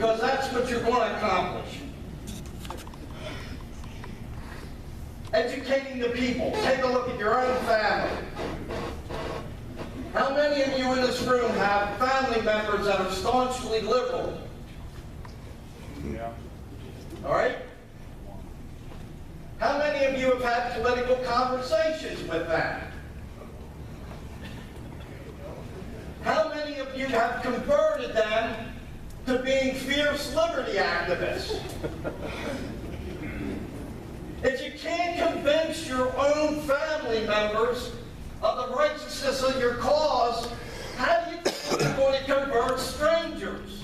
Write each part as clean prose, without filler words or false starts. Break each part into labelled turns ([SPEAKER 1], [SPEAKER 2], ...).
[SPEAKER 1] because that's what you're going to accomplish. Educating the people. Take a look at your own family. How many of you in this room have family members that are staunchly liberal?
[SPEAKER 2] Yeah.
[SPEAKER 1] All right? How many of you have had political conversations with them? How many of you have converted them to being fierce liberty activists? If you can't convince your own family members of the righteousness of your cause, how do you think you're going to convert strangers?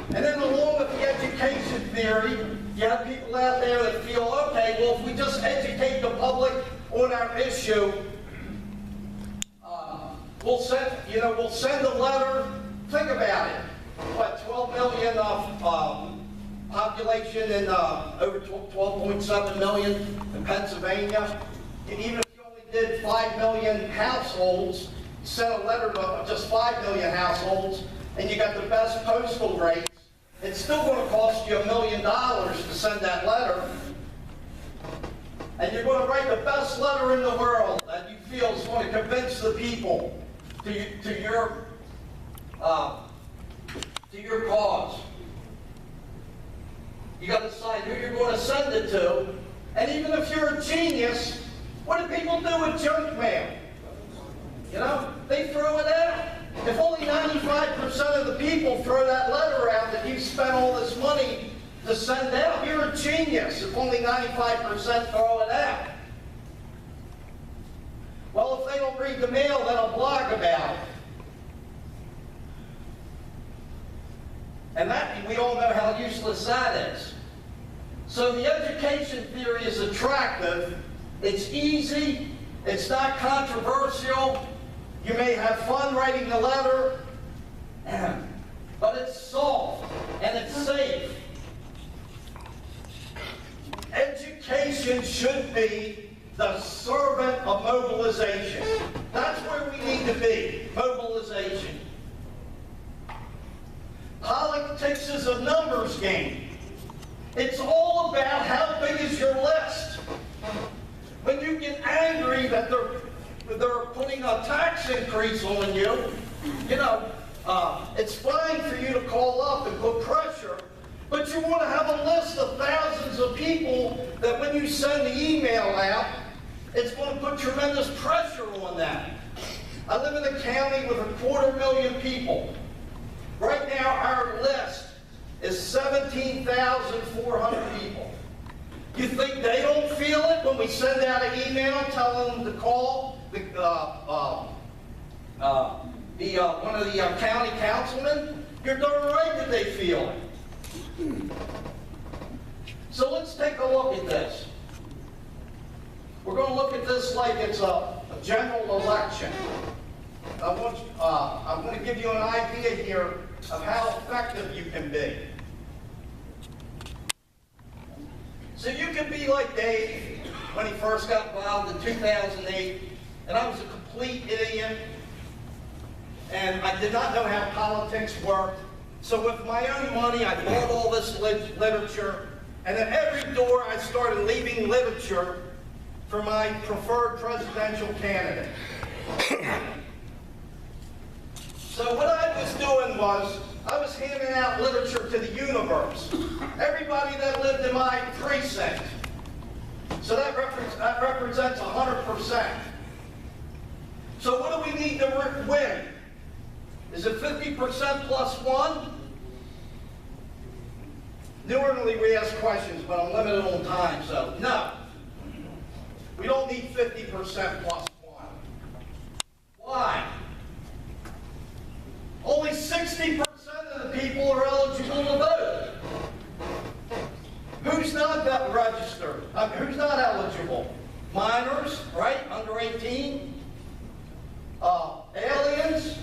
[SPEAKER 1] And then along with the education theory, you have people out there that feel, okay, well, if we just educate the public on our issue, we'll send a letter. Think about it. What, 12 million of population in over 12.7 million in Pennsylvania. And even if you only did 5 million households, sent a letter to just 5 million households, and you got the best postal rates, it's still going to cost you $1 million to send that letter. And you're going to write the best letter in the world that you feel is going to convince the people to your cause. You got to decide who you're going to send it to. And even if you're a genius, what do people do with junk mail? You know, they throw it out. If only 95% of the people throw that letter out that you spent all this money to send out, you're a genius if only 95% throw it out. Well, if they don't read the mail, then I'll blog about it. And that, we all know how useless that is. So the education theory is attractive. It's easy. It's not controversial. You may have fun writing the letter, but it's soft and it's safe. Education should be the servant of mobilization. That's where we need to be, mobilization. Politics is a numbers game. It's all about how big is your list. When you get angry that they're putting a tax increase on you, it's fine for you to call up and put pressure, but you want to have a list of thousands of people that when you send the email out, it's going to put tremendous pressure on them. I live in a county with 250,000 people. Right now, our list is 17,400 people. You think they don't feel it when we send out an email telling them to call one of the county councilmen? You're darn right that they feel it. So let's take a look at this. We're going to look at this like it's a general election. I'm going to give you an idea here of how effective you can be. So you can be like Dave when he first got involved in 2008, and I was a complete idiot, and I did not know how politics worked. So with my own money, I bought all this literature, and at every door I started leaving literature for my preferred presidential candidate. So what I was doing was, I was handing out literature to the universe. Everybody that lived in my precinct. So that represents 100%. So what do we need to win? Is it 50% plus 1? Normally we ask questions, but I'm limited on time, so no. We don't need 50% plus 1. Why? Only 60% of the people are eligible to vote. Who's not registered? Who's not eligible? Minors, right? Under 18. Aliens,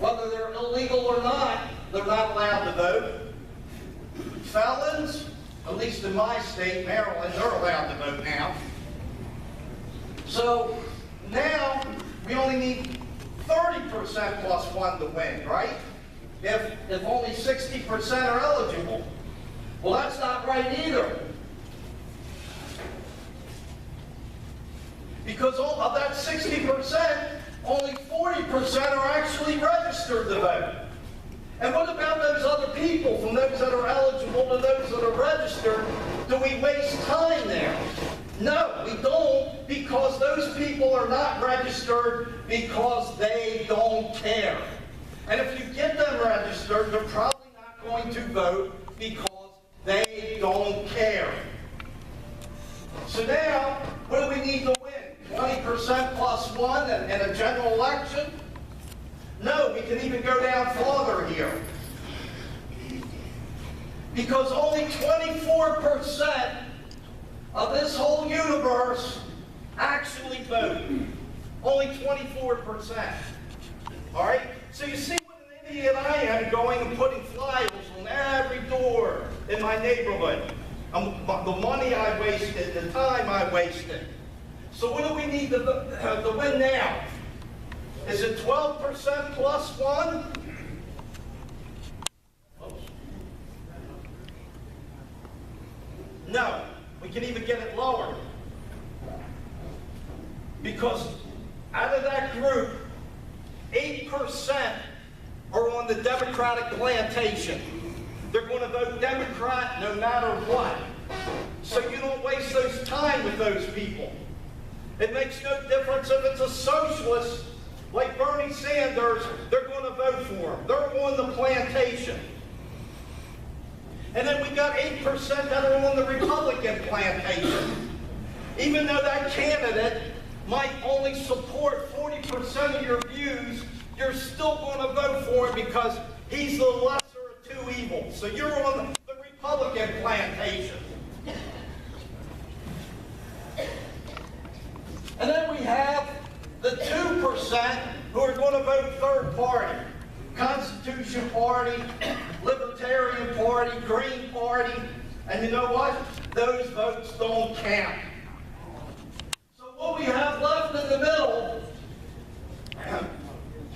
[SPEAKER 1] whether they're illegal or not, they're not allowed to vote. Felons, at least in my state, Maryland, they're allowed to vote now. So now we only need 30% plus 1 to win, right? If only 60% are eligible. Well, that's not right either. Because of that 60%, only 40% are actually registered to vote. And what about those other people, from those that are eligible to those that are registered? Do we waste time there? No, we don't, because those people are not registered because they don't care. And if you get them registered, they're probably not going to vote because they don't care. So now, what do we need to win? 20% plus 1 in a general election? No, we can even go down farther here. Because only 24% of this whole universe actually vote. Only 24%. All right? So you see what an idiot I am going and putting flyers on every door in my neighborhood. The money I wasted, the time I wasted. So what do we need to win now? Is it 12% plus 1? No, we can even get it lower. Because out of that group, 8% are on the Democratic plantation. They're going to vote Democrat no matter what. So you don't waste those time with those people. It makes no difference if it's a socialist like Bernie Sanders, they're going to vote for him. They're on the plantation. And then we got 8% that are on the Republican plantation. Even though that candidate might only support 40% of your views, you're still going to vote for him because he's the lesser of two evils. So you're on the Republican plantation. And then we have the 2% who are going to vote third party. Constitution Party, Libertarian Party, Green Party, and you know what? Those votes don't count. So what we have left in the middle,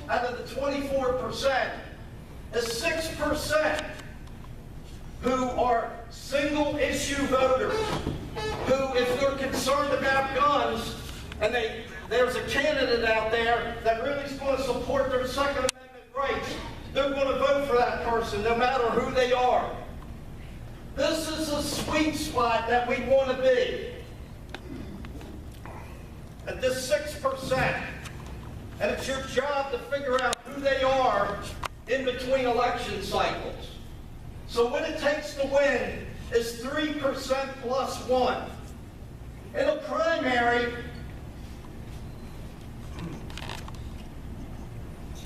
[SPEAKER 1] out of the 24%, is 6% who are single issue voters, who, if they're concerned about guns, and there's a candidate out there that really is going to support their Second Amendment rights, they're going to vote for that person no matter who they are. This is the sweet spot that we want to be. At this 6%. And it's your job to figure out who they are in between election cycles. So what it takes to win is 3% plus 1. In a primary,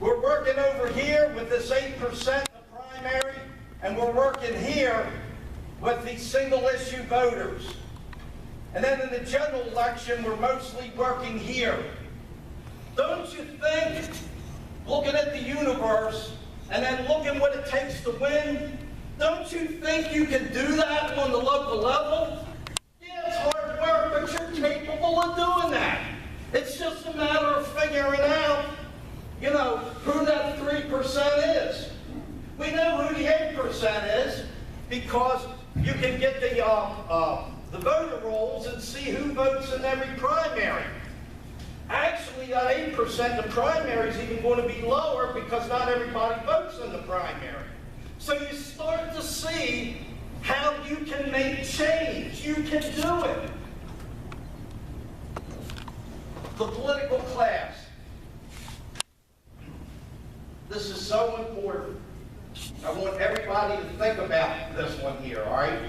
[SPEAKER 1] we're working over here with this 8% in the primary, and we're working here with these single issue voters. And then in the general election, we're mostly working here. Don't you think, looking at the universe, and then looking what it takes to win, don't you think you can do that on the local level? Yeah, it's hard work, but you're capable of doing that. It's just a matter of figuring out, you know, who that 3% is. We know who the 8% is because you can get the voter rolls and see who votes in every primary. Actually, that 8%, the primary is even going to be lower because not everybody votes in the primary. So you start to see how you can make change. You can do it. The political class. This is so important. I want everybody to think about this one here, all right?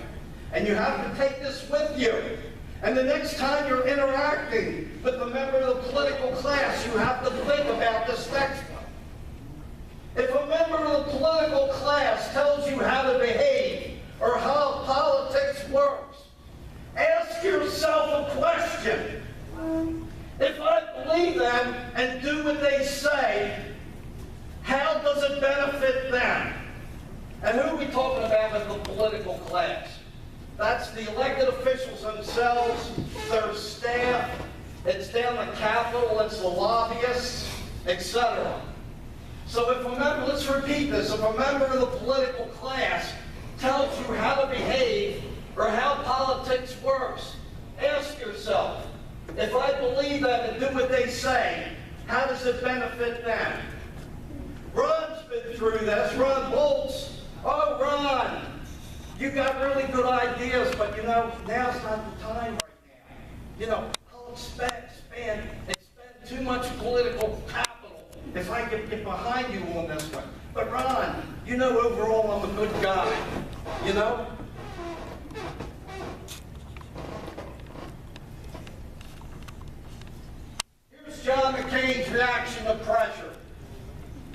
[SPEAKER 1] And you have to take this with you. And the next time you're interacting with a member of the political class, you have to think about this next one. If a member of the political class tells you how to behave or how politics works, ask yourself a question. If I believe them and do what they say, how does it benefit them? And who are we talking about as the political class? That's the elected officials themselves, their staff. It's down the Capitol, it's the lobbyists. etc. So if a member, let's repeat this, if a member of the political class tells you how to behave or how politics works, ask yourself, if I believe that and do what they say, how does it benefit them? Ron's been through this. Ron Boltz. Oh, Ron, you got really good ideas, but now's not the time right now. I'll expend too much political capital if I can get behind you on this one. But Ron, overall I'm a good guy, Here's John McCain's reaction to pressure.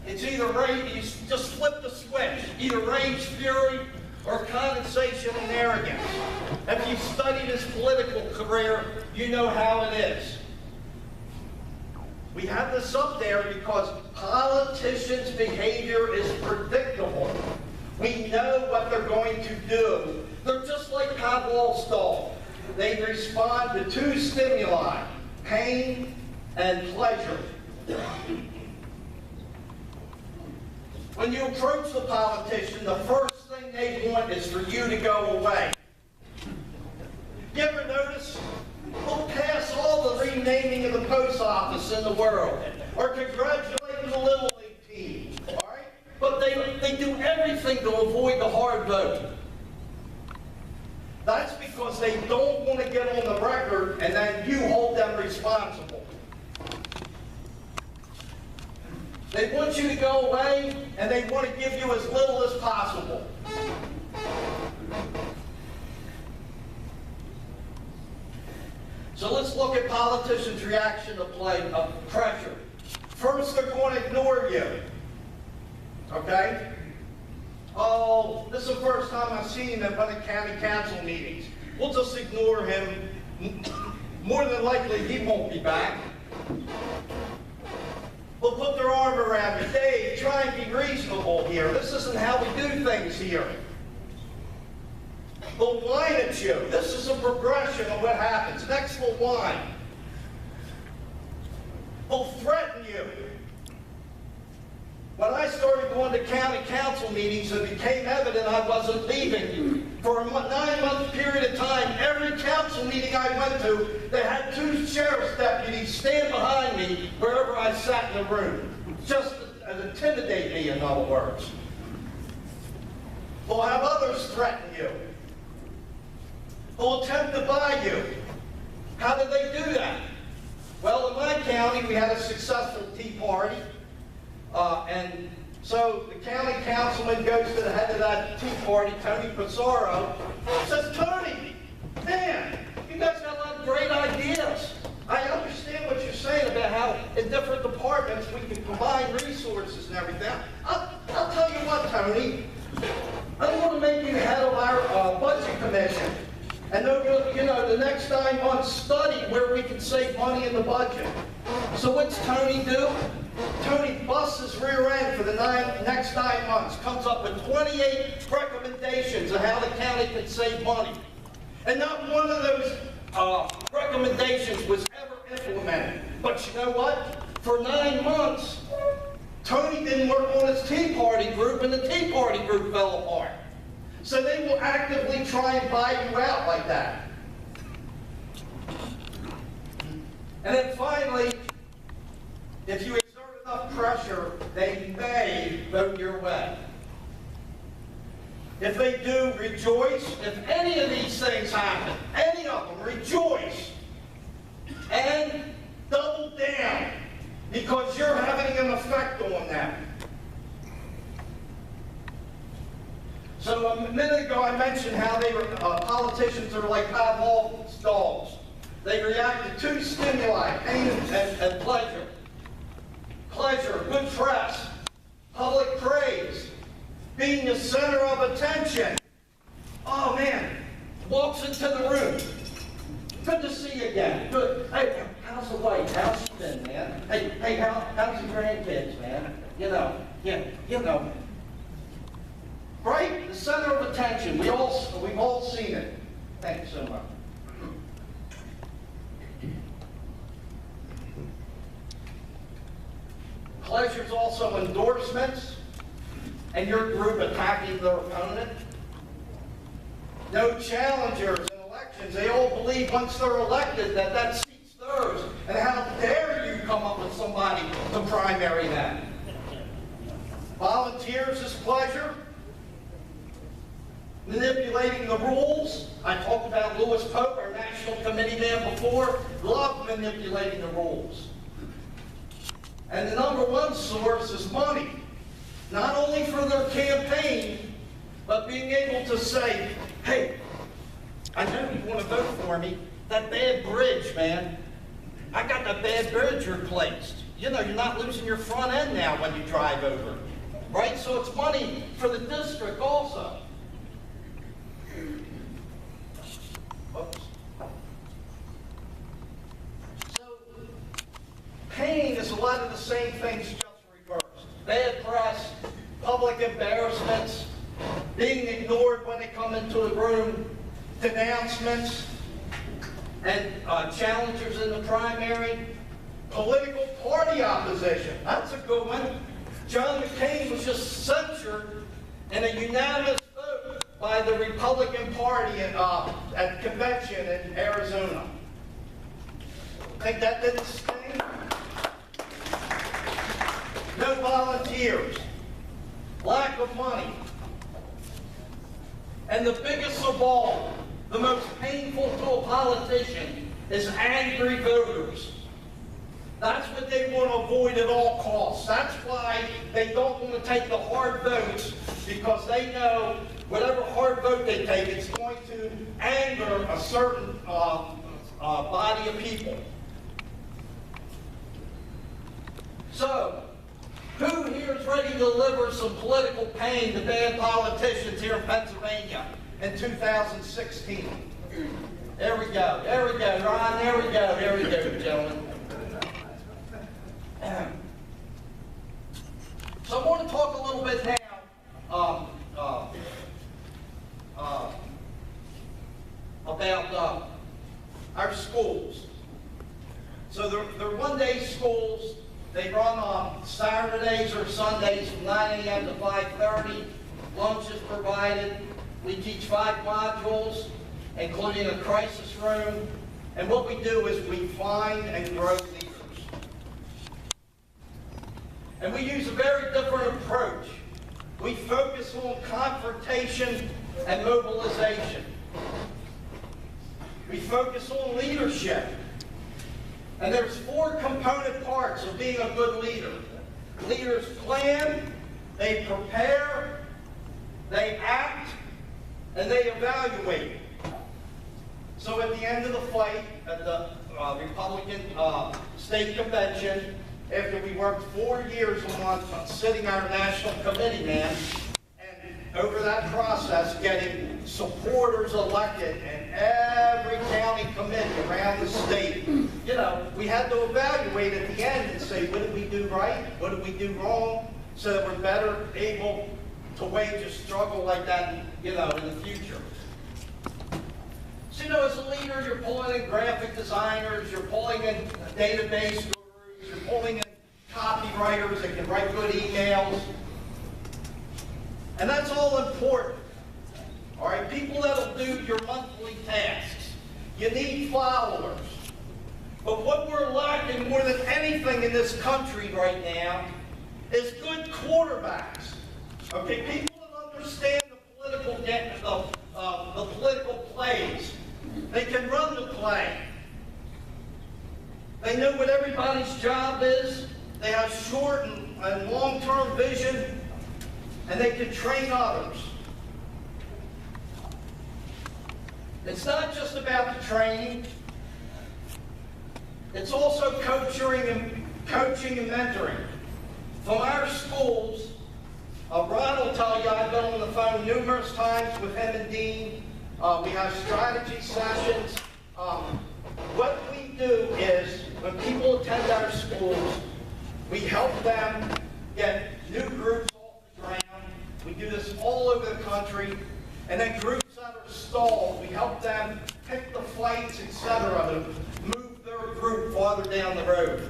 [SPEAKER 1] It's either rage, you just flip the switch, either rage, fury, or condensation and arrogance. If you've studied his political career, you know how it is. We have this up there because politicians' behavior is predictable. We know what they're going to do. They're just like Pavlov's dog. They respond to two stimuli, pain and pleasure. When you approach the politician, the first thing they want is for you to go away. You ever notice? We'll pass all the renaming of the post office in the world, or congratulating the Little League team, all right? But they do everything to avoid the hard vote. That's because they don't want to get on the record and then you hold them responsible. They want you to go away and they want to give you as little as possible. So let's look at politicians' reaction to pressure. First, they're going to ignore you. Okay? Oh, this is the first time I've seen him at one of the county council meetings. We'll just ignore him. More than likely, he won't be back. We'll put their arm around you. Dave, try and be reasonable here. This isn't how we do things here. They'll whine at you. This is a progression of what happens. Next, they'll whine. They'll threaten you. When I started going to county council meetings, it became evident I wasn't leaving. For a 9-month period of time, every council meeting I went to, they had 2 sheriff's deputies stand behind me wherever I sat in the room. Just to intimidate me, in other words. They'll have others threaten you. They'll attempt to buy you. How did they do that? Well, in my county, we had a successful Tea Party. And so the county councilman goes to the head of that Tea Party, Tony Pizarro, says, Tony, man, you guys got a lot of great ideas. I understand what you're saying about how in different departments we can combine resources and everything. I'll tell you what, Tony, I want to make you head of our budget commission. And the next 9 months study where we can save money in the budget. So what's Tony do? Tony busts his rear end for the next 9 months, comes up with 28 recommendations of how the county can save money. And not one of those recommendations was ever implemented. But you know what? For 9 months, Tony didn't work on his Tea Party group, and the Tea Party group fell apart. So they will actively try and buy you out like that. And then finally, if you exert enough pressure, they may vote your way. If they do, rejoice. If any of these things happen, any of them, rejoice. And double down, because you're having an effect on them. So a minute ago I mentioned how they were, politicians are like Pavlov's dogs. They react to 2 stimuli, pain and pleasure. Pleasure, good press, public praise, being the center of attention. Oh man, walks into the room. Good to see you again. Good. Hey, how's the wife? How's she been, man? Hey, how's your grandkids, man? You know. Right? The center of attention. We've all seen it. Thank you so much. Pleasure's also endorsements and your group attacking their opponent. No challengers in elections. They all believe once they're elected that that seat's theirs. And how dare you come up with somebody to primary them? Volunteers is pleasure. Manipulating the rules. I talked about Lewis Pope, our national committee man before. Loved manipulating the rules. And the number one source is money. Not only for their campaign, but being able to say, hey, I know you want to vote for me. That bad bridge, man. I got that bad bridge replaced. You know, you're not losing your front end now when you drive over. Right? So it's money for the district also. Oops. So, pain is a lot of the same things, just reversed. Bad press, public embarrassments, being ignored when they come into the room, denouncements, and challengers in the primary, political party opposition. That's a good one. John McCain was just censured in a unanimous vote by the Republican Party at convention in Arizona. Think that didn't sting? No volunteers, lack of money, and the biggest of all, the most painful to a politician, is angry voters. That's what they want to avoid at all costs. That's why they don't want to take the hard votes, because they know whatever hard vote they take, it's going to anger a certain body of people. So, who here is ready to deliver some political pain to bad politicians here in Pennsylvania in 2016? There we go. There we go, Ron. There we go. There we go, gentlemen. So I want to talk a little bit now about our schools. So they're one-day schools. They run on Saturdays or Sundays from 9 a.m. to 5:30. Lunch is provided. We teach 5 modules, including a crisis room. And what we do is we find and grow leaders. And we use a very different approach. We focus on confrontation and mobilization. We focus on leadership. And there's 4 component parts of being a good leader. Leaders plan, they prepare, they act, and they evaluate. So at the end of the fight, at the Republican State Convention, after we worked 4 years on sitting our national committee man, and over that process getting supporters elected in every county committee around the state, you know, we had to evaluate at the end and say, what did we do right? What did we do wrong? So that we're better able to wage a struggle like that, you know, in the future. So, you know, as a leader, you're pulling in graphic designers, you're pulling in database gurus, you're pulling in copywriters that can write good emails. And that's all important. All right, people that'll do your monthly tasks. You need followers. But what we're lacking more than anything in this country right now is good quarterbacks. Okay, people that understand the political plays. They can run the play. They know what everybody's job is. They have short and long-term vision, and they can train others. It's not just about the training. It's also coaching and mentoring. From our schools, Ron will tell you, I've been on the phone numerous times with him and Dean. We have strategy sessions. What we do is, when people attend our schools, we help them get new groups off the ground. We do this all over the country. And then groups that are stalled, we help them pick the flights, etc., to move their group farther down the road.